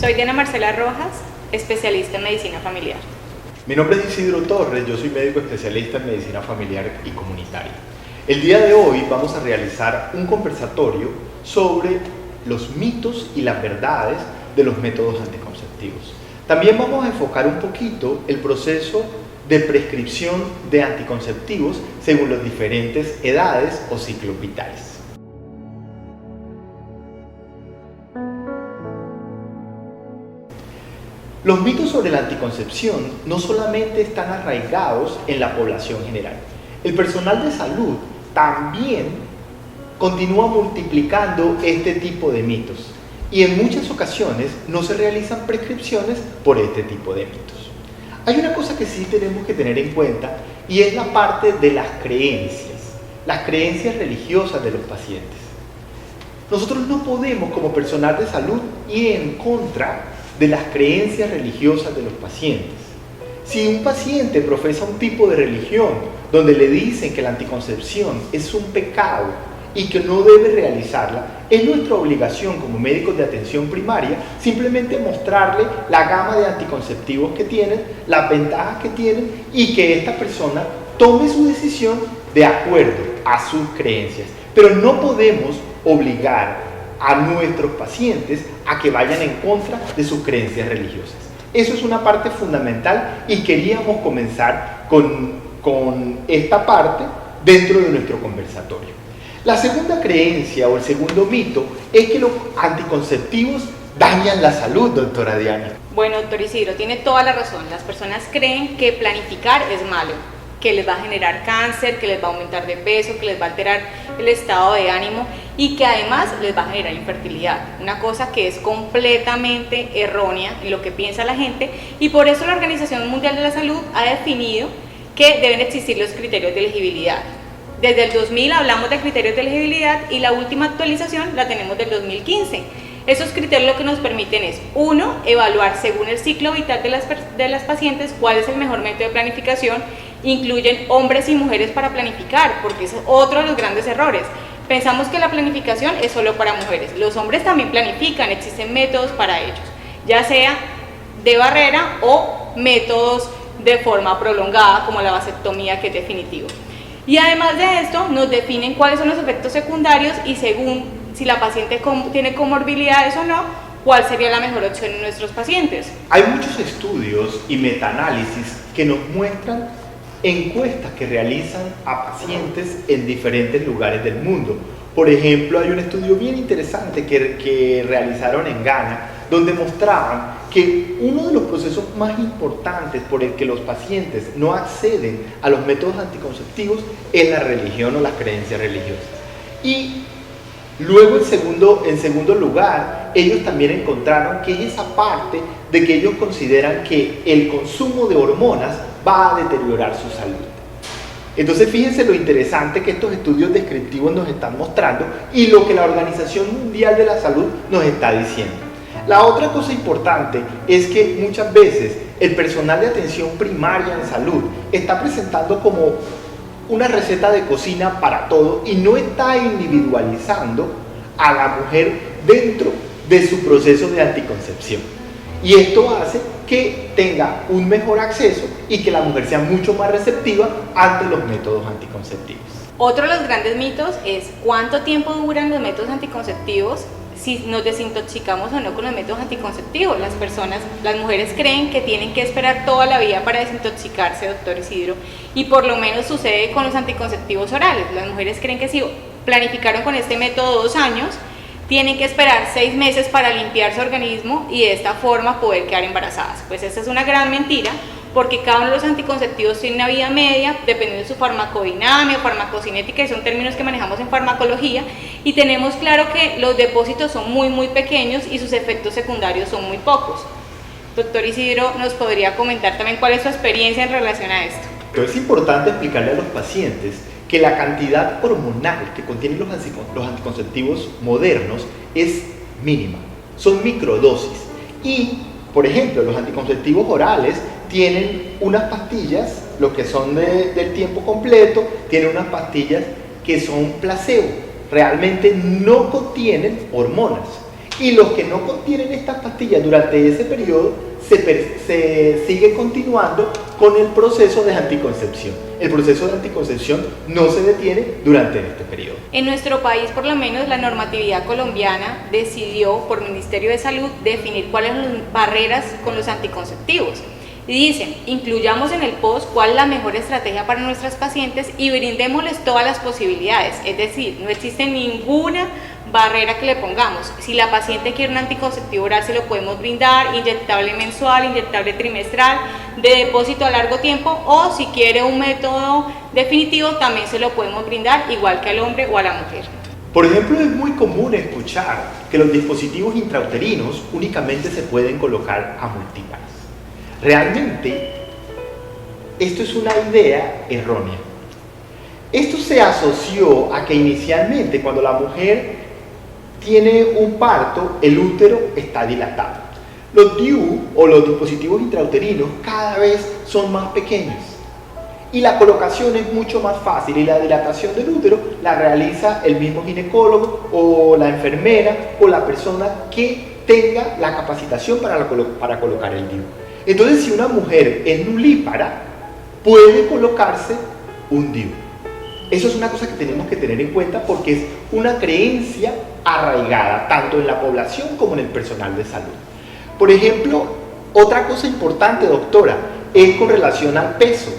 Soy Diana Marcela Rojas, especialista en medicina familiar. Mi nombre es Isidro Torres, yo soy médico especialista en medicina familiar y comunitaria. El día de hoy vamos a realizar un conversatorio sobre los mitos y las verdades de los métodos anticonceptivos. También vamos a enfocar un poquito el proceso de prescripción de anticonceptivos según las diferentes edades o ciclos vitales. Los mitos sobre la anticoncepción no solamente están arraigados en la población general. El personal de salud también continúa multiplicando este tipo de mitos y en muchas ocasiones no se realizan prescripciones por este tipo de mitos. Hay una cosa que sí tenemos que tener en cuenta y es la parte de las creencias religiosas de los pacientes. Nosotros no podemos como personal de salud ir en contra de las creencias religiosas de los pacientes. Si un paciente profesa un tipo de religión donde le dicen que la anticoncepción es un pecado y que no debe realizarla, es nuestra obligación como médicos de atención primaria simplemente mostrarle la gama de anticonceptivos que tienen, las ventajas que tienen y que esta persona tome su decisión de acuerdo a sus creencias. Pero no podemos obligar a nuestros pacientes a que vayan en contra de sus creencias religiosas. Eso es una parte fundamental y queríamos comenzar con esta parte dentro de nuestro conversatorio. La segunda creencia o el segundo mito es que los anticonceptivos dañan la salud, doctora Diana. Bueno, doctor Isidro, tiene toda la razón. Las personas creen que planificar es malo, que les va a generar cáncer, que les va a aumentar de peso, que les va a alterar el estado de ánimo y que además les va a generar infertilidad. Una cosa que es completamente errónea en lo que piensa la gente y por eso la Organización Mundial de la Salud ha definido que deben existir los criterios de elegibilidad. Desde el 2000 hablamos de criterios de elegibilidad y la última actualización la tenemos del 2015. Esos criterios lo que nos permiten es, uno, evaluar según el ciclo vital de las pacientes cuál es el mejor método de planificación. Incluyen hombres y mujeres para planificar, porque ese es otro de los grandes errores. Pensamos que la planificación es solo para mujeres. Los hombres también planifican, existen métodos para ellos, ya sea de barrera o métodos de forma prolongada, como la vasectomía, que es definitivo. Y además de esto, nos definen cuáles son los efectos secundarios y según si la paciente tiene comorbilidades o no, cuál sería la mejor opción en nuestros pacientes. Hay muchos estudios y metaanálisis que nos muestran encuestas que realizan a pacientes en diferentes lugares del mundo. Por ejemplo, hay un estudio bien interesante que realizaron en Ghana, donde mostraban que uno de los procesos más importantes por el que los pacientes no acceden a los métodos anticonceptivos es la religión o las creencias religiosas. Y luego, en segundo lugar, ellos también encontraron que hay esa parte de que ellos consideran que el consumo de hormonas va a deteriorar su salud. Entonces, fíjense lo interesante que estos estudios descriptivos nos están mostrando y lo que la Organización Mundial de la Salud nos está diciendo. La otra cosa importante es que muchas veces el personal de atención primaria en salud está presentando como una receta de cocina para todo y no está individualizando a la mujer dentro de su proceso de anticoncepción. Y esto hace que tenga un mejor acceso y que la mujer sea mucho más receptiva ante los métodos anticonceptivos. Otro de los grandes mitos es cuánto tiempo duran los métodos anticonceptivos, si nos desintoxicamos o no con los métodos anticonceptivos. Las mujeres creen que tienen que esperar toda la vida para desintoxicarse, doctor Isidro, y por lo menos sucede con los anticonceptivos orales. Las mujeres creen que si planificaron con este método 2 años, tienen que esperar 6 meses para limpiar su organismo y de esta forma poder quedar embarazadas. Pues esta es una gran mentira, porque cada uno de los anticonceptivos tiene una vida media dependiendo de su farmacodinamia, farmacocinética, y son términos que manejamos en farmacología, y tenemos claro que los depósitos son muy pequeños y sus efectos secundarios son muy pocos. Doctor Isidro, ¿nos podría comentar también cuál es su experiencia en relación a esto? Es importante explicarle a los pacientes que la cantidad hormonal que contienen los anticonceptivos modernos es mínima, son microdosis. Y, por ejemplo, los anticonceptivos orales tienen unas pastillas, lo que son del tiempo completo, tienen unas pastillas que son placebo, realmente no contienen hormonas. Y los que no contienen estas pastillas durante ese periodo se sigue continuando con el proceso de anticoncepción. El proceso de anticoncepción no se detiene durante este periodo. En nuestro país, por lo menos, la normatividad colombiana decidió, por Ministerio de Salud, definir cuáles son las barreras con los anticonceptivos. Y dicen, incluyamos en el post cuál es la mejor estrategia para nuestras pacientes y brindémosles todas las posibilidades. Es decir, no existe ninguna barrera que le pongamos. Si la paciente quiere un anticonceptivo oral, se lo podemos brindar, inyectable mensual, inyectable trimestral, de depósito a largo tiempo, o si quiere un método definitivo, también se lo podemos brindar, igual que al hombre o a la mujer. Por ejemplo, es muy común escuchar que los dispositivos intrauterinos únicamente se pueden colocar a multipares. Realmente, esto es una idea errónea. Esto se asoció a que inicialmente, cuando la mujer tiene un parto, el útero está dilatado. Los DIU o los dispositivos intrauterinos cada vez son más pequeños y la colocación es mucho más fácil, y la dilatación del útero la realiza el mismo ginecólogo o la enfermera o la persona que tenga la capacitación para colocar el DIU. Entonces, si una mujer es nulípara, puede colocarse un DIU. Eso es una cosa que tenemos que tener en cuenta porque es una creencia arraigada tanto en la población como en el personal de salud. Por ejemplo, otra cosa importante, doctora, es con relación al peso,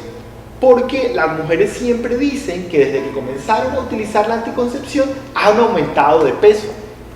porque las mujeres siempre dicen que desde que comenzaron a utilizar la anticoncepción han aumentado de peso.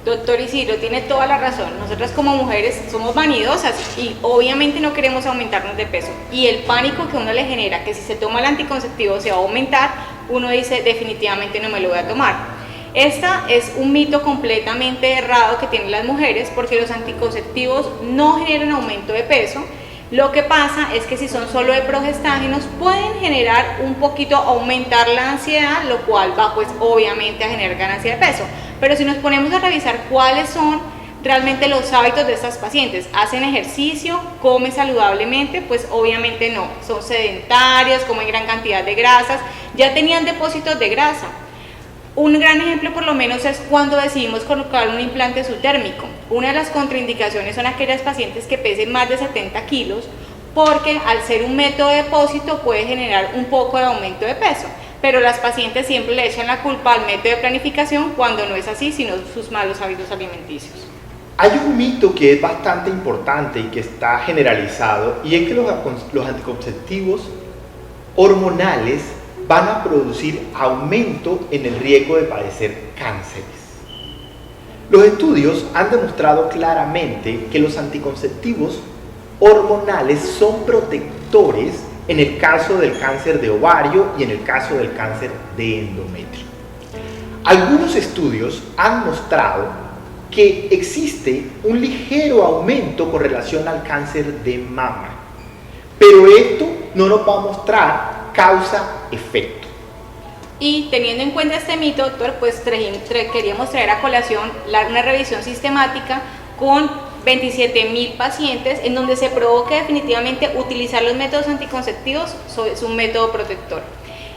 Doctor Isidro, tiene toda la razón. Nosotras como mujeres somos vanidosas y obviamente no queremos aumentarnos de peso. Y el pánico que uno le genera, que si se toma el anticonceptivo se va a aumentar, uno dice definitivamente no me lo voy a tomar. Esta es un mito completamente errado que tienen las mujeres, porque los anticonceptivos no generan aumento de peso. Lo que pasa es que si son solo de progestágenos pueden generar un poquito, aumentar la ansiedad, lo cual va pues obviamente a generar ganancia de peso. Pero si nos ponemos a revisar cuáles son realmente los hábitos de estas pacientes, hacen ejercicio, comen saludablemente, pues obviamente no, son sedentarias, comen gran cantidad de grasas, ya tenían depósitos de grasa. Un gran ejemplo por lo menos es cuando decidimos colocar un implante subdérmico. Una de las contraindicaciones son aquellas pacientes que pesen más de 70 kilos, porque al ser un método de depósito puede generar un poco de aumento de peso. Pero las pacientes siempre le echan la culpa al método de planificación cuando no es así, sino sus malos hábitos alimenticios. Hay un mito que es bastante importante y que está generalizado, y es que los anticonceptivos hormonales van a producir aumento en el riesgo de padecer cánceres. Los estudios han demostrado claramente que los anticonceptivos hormonales son protectores en el caso del cáncer de ovario y en el caso del cáncer de endometrio. Algunos estudios han mostrado que existe un ligero aumento con relación al cáncer de mama, pero esto no nos va a mostrar causa-efecto. Y teniendo en cuenta este mito, doctor, pues queríamos traer a colación una revisión sistemática con 27.000 pacientes en donde se probó que definitivamente utilizar los métodos anticonceptivos es un método protector.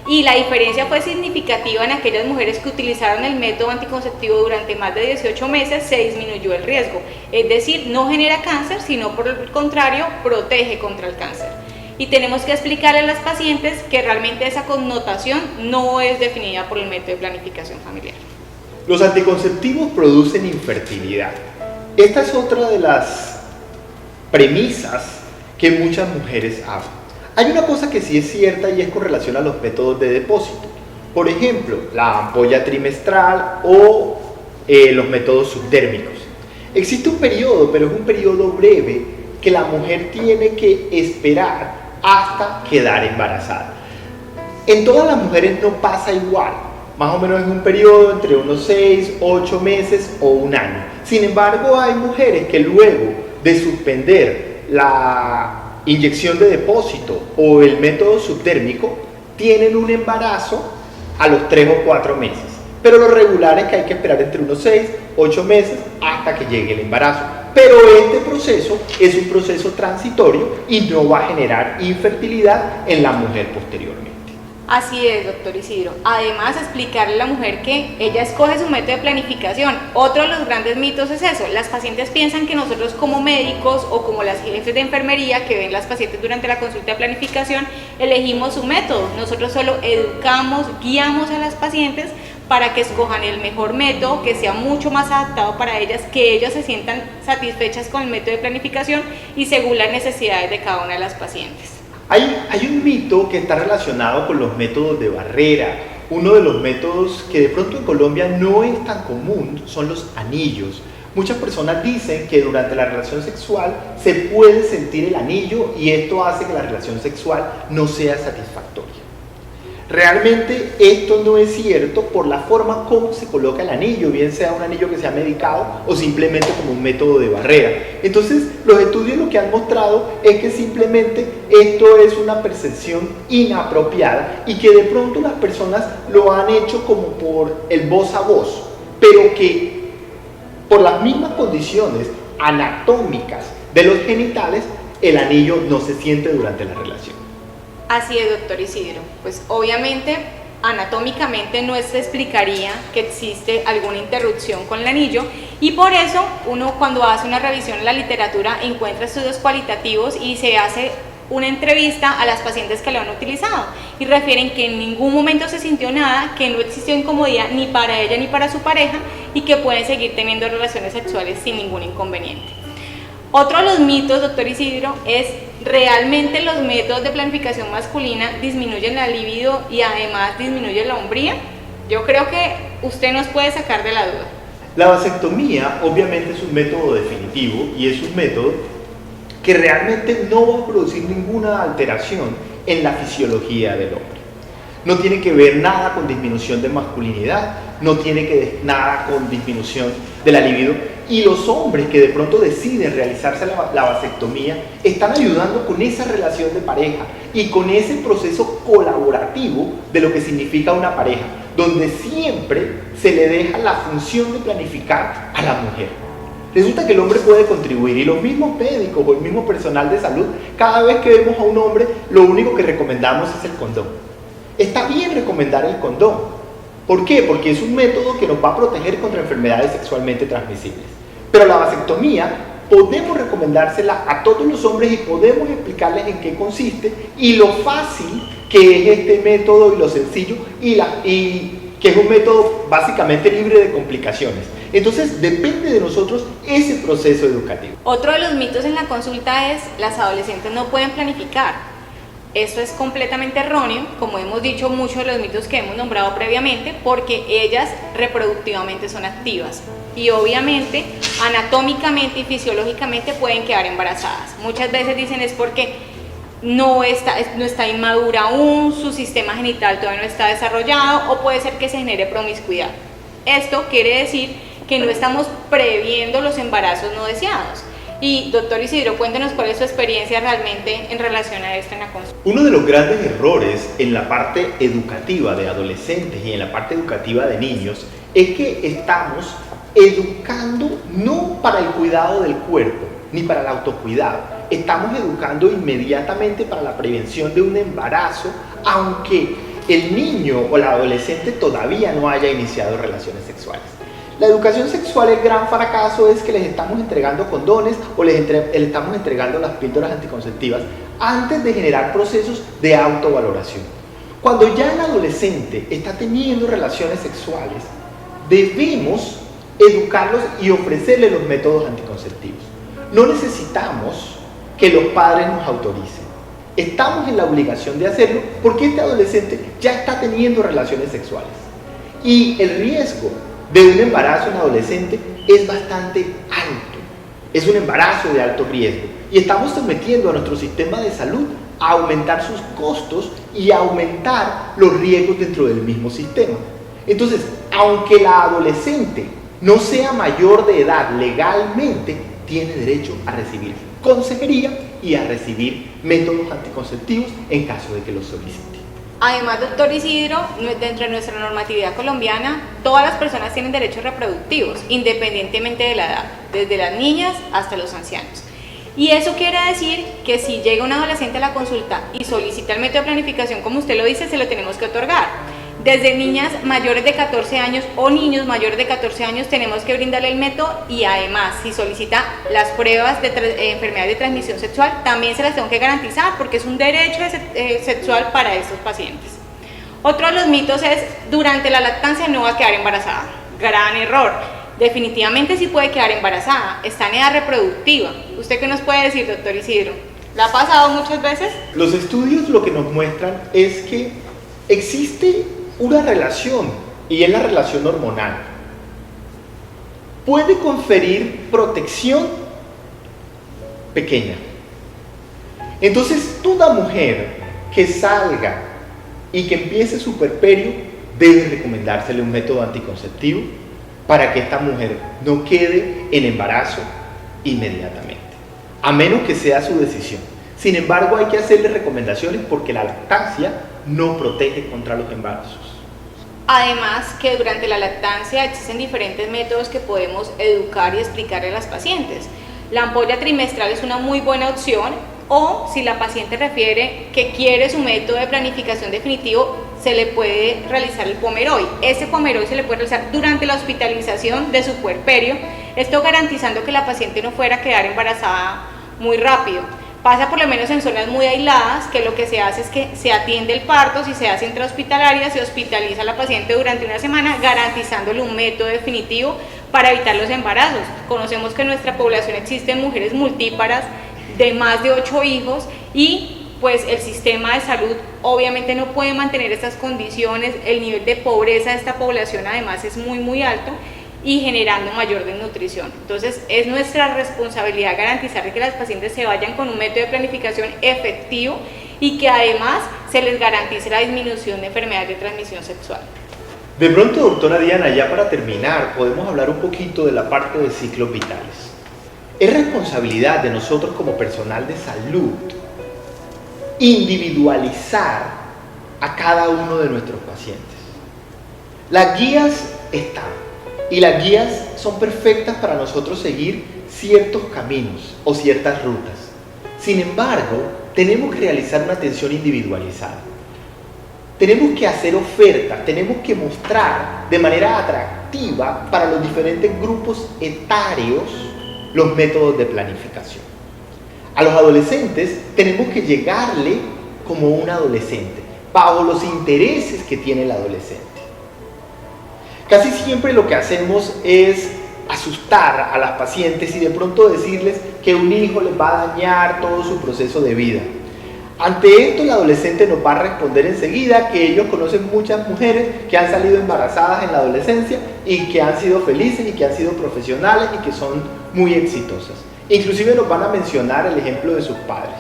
Y la diferencia fue significativa en aquellas mujeres que utilizaron el método anticonceptivo durante más de 18 meses, se disminuyó el riesgo. Es decir, no genera cáncer, sino por el contrario, protege contra el cáncer. Y tenemos que explicarle a las pacientes que realmente esa connotación no es definida por el método de planificación familiar. Los anticonceptivos producen infertilidad. Esta es otra de las premisas que muchas mujeres hablan. Hay una cosa que sí es cierta y es con relación a los métodos de depósito. Por ejemplo, la ampolla trimestral o los métodos subdérmicos. Existe un periodo, pero es un periodo breve, que la mujer tiene que esperar hasta quedar embarazada. En todas las mujeres no pasa igual. Más o menos es un periodo entre unos 6, 8 meses o un año. Sin embargo, hay mujeres que luego de suspender la inyección de depósito o el método subdérmico tienen un embarazo a los 3 o 4 meses. Pero lo regular es que hay que esperar entre unos 6, 8 meses hasta que llegue el embarazo. Pero este proceso es un proceso transitorio y no va a generar infertilidad en la mujer posteriormente. Así es, doctor Isidro. Además, explicarle a la mujer que ella escoge su método de planificación. Otro de los grandes mitos es eso. Las pacientes piensan que nosotros como médicos o como las jefes de enfermería que ven las pacientes durante la consulta de planificación, elegimos su método. Nosotros solo educamos, guiamos a las pacientes para que escojan el mejor método, que sea mucho más adaptado para ellas, que ellas se sientan satisfechas con el método de planificación y según las necesidades de cada una de las pacientes. Hay un mito que está relacionado con los métodos de barrera. Uno de los métodos que de pronto en Colombia no es tan común son los anillos. Muchas personas dicen que durante la relación sexual se puede sentir el anillo y esto hace que la relación sexual no sea satisfactoria. Realmente esto no es cierto por la forma como se coloca el anillo, bien sea un anillo que sea medicado o simplemente como un método de barrera. Entonces, los estudios lo que han mostrado es que simplemente esto es una percepción inapropiada y que de pronto las personas lo han hecho como por el voz a voz, pero que por las mismas condiciones anatómicas de los genitales, el anillo no se siente durante la relación. Así es, doctor Isidro. Pues obviamente, anatómicamente no se explicaría que existe alguna interrupción con el anillo y por eso uno cuando hace una revisión en la literatura encuentra estudios cualitativos y se hace una entrevista a las pacientes que lo han utilizado y refieren que en ningún momento se sintió nada, que no existió incomodidad ni para ella ni para su pareja y que pueden seguir teniendo relaciones sexuales sin ningún inconveniente. Otro de los mitos, doctor Isidro, es ¿realmente los métodos de planificación masculina disminuyen la libido y además disminuyen la hombría? Yo creo que usted nos puede sacar de la duda. La vasectomía obviamente es un método definitivo y es un método que realmente no va a producir ninguna alteración en la fisiología del hombre. No tiene que ver nada con disminución de masculinidad, no tiene que ver nada con disminución de la libido. Y los hombres que de pronto deciden realizarse la vasectomía están ayudando con esa relación de pareja y con ese proceso colaborativo de lo que significa una pareja, donde siempre se le deja la función de planificar a la mujer. Resulta que el hombre puede contribuir y los mismos médicos o el mismo personal de salud, cada vez que vemos a un hombre, lo único que recomendamos es el condón. Está bien recomendar el condón. ¿Por qué? Porque es un método que nos va a proteger contra enfermedades sexualmente transmisibles. Pero la vasectomía podemos recomendársela a todos los hombres y podemos explicarles en qué consiste y lo fácil que es este método y lo sencillo y que es un método básicamente libre de complicaciones. Entonces depende de nosotros ese proceso educativo. Otro de los mitos en la consulta es las adolescentes no pueden planificar. Esto es completamente erróneo, como hemos dicho muchos de los mitos que hemos nombrado previamente, porque ellas reproductivamente son activas y obviamente anatómicamente y fisiológicamente pueden quedar embarazadas. Muchas veces dicen es porque no está inmadura aún, su sistema genital todavía no está desarrollado o puede ser que se genere promiscuidad. Esto quiere decir que no estamos previendo los embarazos no deseados. Y doctor Isidro, cuéntenos cuál es su experiencia realmente en relación a esto en la consulta. Uno de los grandes errores en la parte educativa de adolescentes y en la parte educativa de niños es que estamos educando no para el cuidado del cuerpo ni para el autocuidado. Estamos educando inmediatamente para la prevención de un embarazo, aunque el niño o la adolescente todavía no haya iniciado relaciones sexuales. La educación sexual, el gran fracaso es que les estamos entregando condones o les estamos entregando las píldoras anticonceptivas antes de generar procesos de autovaloración. Cuando ya el adolescente está teniendo relaciones sexuales, debemos educarlos y ofrecerles los métodos anticonceptivos. No necesitamos que los padres nos autoricen. Estamos en la obligación de hacerlo porque este adolescente ya está teniendo relaciones sexuales. Y el riesgo de un embarazo en adolescente es bastante alto. Es un embarazo de alto riesgo y estamos sometiendo a nuestro sistema de salud a aumentar sus costos y a aumentar los riesgos dentro del mismo sistema. Entonces, aunque la adolescente no sea mayor de edad legalmente, tiene derecho a recibir consejería y a recibir métodos anticonceptivos en caso de que los solicite. Además, doctor Isidro, dentro de nuestra normatividad colombiana, todas las personas tienen derechos reproductivos, independientemente de la edad, desde las niñas hasta los ancianos. Y eso quiere decir que si llega un adolescente a la consulta y solicita el método de planificación, como usted lo dice, se lo tenemos que otorgar. Desde niñas mayores de 14 años o niños mayores de 14 años tenemos que brindarle el método, y además si solicita las pruebas de enfermedades de transmisión sexual también se las tengo que garantizar, porque es un derecho sexual para estos pacientes. Otro de los mitos es: durante la lactancia no va a quedar embarazada. Gran error. Definitivamente sí puede quedar embarazada, está en edad reproductiva. ¿Usted qué nos puede decir, doctor Isidro? ¿La ha pasado muchas veces? Los estudios lo que nos muestran es que existe una relación, y es la relación hormonal. Puede conferir protección pequeña. Entonces, toda mujer que salga y que empiece su puerperio debe recomendársele un método anticonceptivo para que esta mujer no quede en embarazo inmediatamente, a menos que sea su decisión. Sin embargo, hay que hacerle recomendaciones porque la lactancia no protege contra los embarazos. Además, que durante la lactancia existen diferentes métodos que podemos educar y explicarle a las pacientes. La ampolla trimestral es una muy buena opción, o si la paciente refiere que quiere su método de planificación definitivo, se le puede realizar el Pomeroy. Este Pomeroy se le puede realizar durante la hospitalización de su puerperio, esto garantizando que la paciente no fuera a quedar embarazada muy rápido. Pasa por lo menos en zonas muy aisladas, que lo que se hace es que se atiende el parto. Si se hace intrahospitalaria, se hospitaliza a la paciente durante una semana, garantizándole un método definitivo para evitar los embarazos. Conocemos que en nuestra población existen mujeres multíparas de más de 8 hijos, y pues el sistema de salud obviamente no puede mantener estas condiciones. El nivel de pobreza de esta población además es muy alto, y generando mayor desnutrición. Entonces es nuestra responsabilidad garantizar que las pacientes se vayan con un método de planificación efectivo, y que además se les garantice la disminución de enfermedades de transmisión sexual. De pronto, doctora Diana, ya para terminar, podemos hablar un poquito de la parte de ciclos vitales. Es responsabilidad de nosotros como personal de salud individualizar a cada uno de nuestros pacientes. Las guías están, y las guías son perfectas para nosotros seguir ciertos caminos o ciertas rutas. Sin embargo, tenemos que realizar una atención individualizada. Tenemos que hacer ofertas, tenemos que mostrar de manera atractiva para los diferentes grupos etarios los métodos de planificación. A los adolescentes tenemos que llegarle como un adolescente, bajo los intereses que tiene el adolescente. Casi siempre lo que hacemos es asustar a las pacientes y de pronto decirles que un hijo les va a dañar todo su proceso de vida. Ante esto, el adolescente nos va a responder enseguida que ellos conocen muchas mujeres que han salido embarazadas en la adolescencia y que han sido felices y que han sido profesionales y que son muy exitosas. Inclusive nos van a mencionar el ejemplo de sus padres.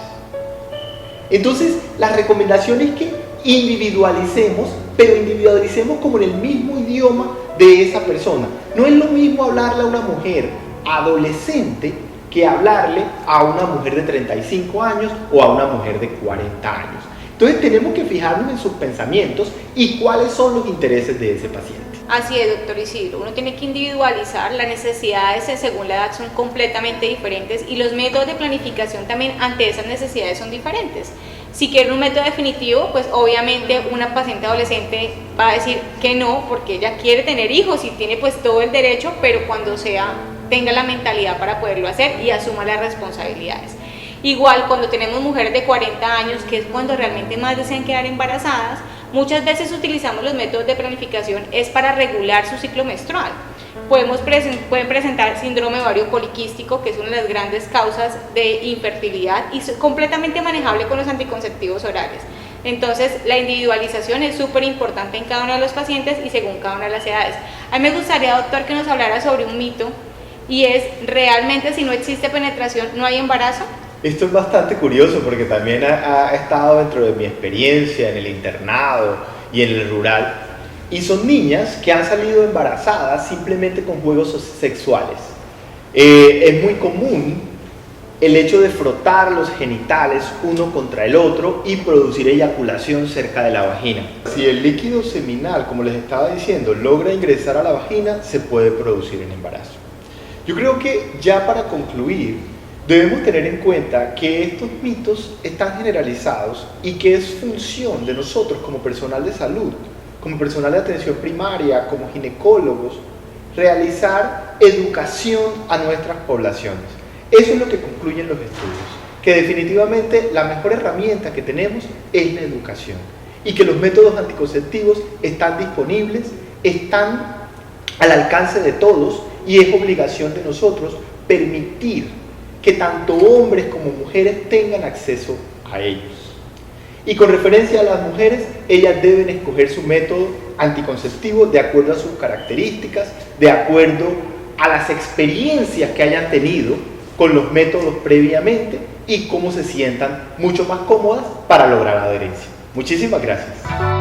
Entonces, la recomendación es que individualicemos, pero individualicemos como en el mismo idioma de esa persona. No es lo mismo hablarle a una mujer adolescente que hablarle a una mujer de 35 años o a una mujer de 40 años. Entonces tenemos que fijarnos en sus pensamientos y cuáles son los intereses de ese paciente. Así es, doctor Isidro, uno tiene que individualizar. Las necesidades según la edad son completamente diferentes, y los métodos de planificación también ante esas necesidades son diferentes. Si quiere un método definitivo, pues obviamente una paciente adolescente va a decir que no, porque ella quiere tener hijos y tiene pues todo el derecho, pero cuando tenga la mentalidad para poderlo hacer y asuma las responsabilidades. Igual cuando tenemos mujeres de 40 años, que es cuando realmente más desean quedar embarazadas, muchas veces utilizamos los métodos de planificación es para regular su ciclo menstrual. Pueden presentar síndrome ovario poliquístico, que es una de las grandes causas de infertilidad, y es completamente manejable con los anticonceptivos orales. Entonces, la individualización es súper importante en cada uno de los pacientes y según cada una de las edades. A mí me gustaría, doctor, que nos hablara sobre un mito, y es: ¿realmente si no existe penetración no hay embarazo? Esto es bastante curioso porque también ha estado dentro de mi experiencia en el internado y en el rural, y son niñas que han salido embarazadas simplemente con juegos sexuales. Es muy común el hecho de frotar los genitales uno contra el otro y producir eyaculación cerca de la vagina. Si el líquido seminal, como les estaba diciendo, logra ingresar a la vagina, se puede producir el embarazo. Yo creo que ya para concluir, Debemos tener en cuenta que estos mitos están generalizados y que es función de nosotros como personal de salud, como personal de atención primaria, como ginecólogos, realizar educación a nuestras poblaciones. Eso es lo que concluyen los estudios, que definitivamente la mejor herramienta que tenemos es la educación y que los métodos anticonceptivos están disponibles, están al alcance de todos y es obligación de nosotros permitir que tanto hombres como mujeres tengan acceso a ellos. Y con referencia a las mujeres, ellas deben escoger su método anticonceptivo de acuerdo a sus características, de acuerdo a las experiencias que hayan tenido con los métodos previamente y cómo se sientan mucho más cómodas para lograr adherencia. Muchísimas gracias.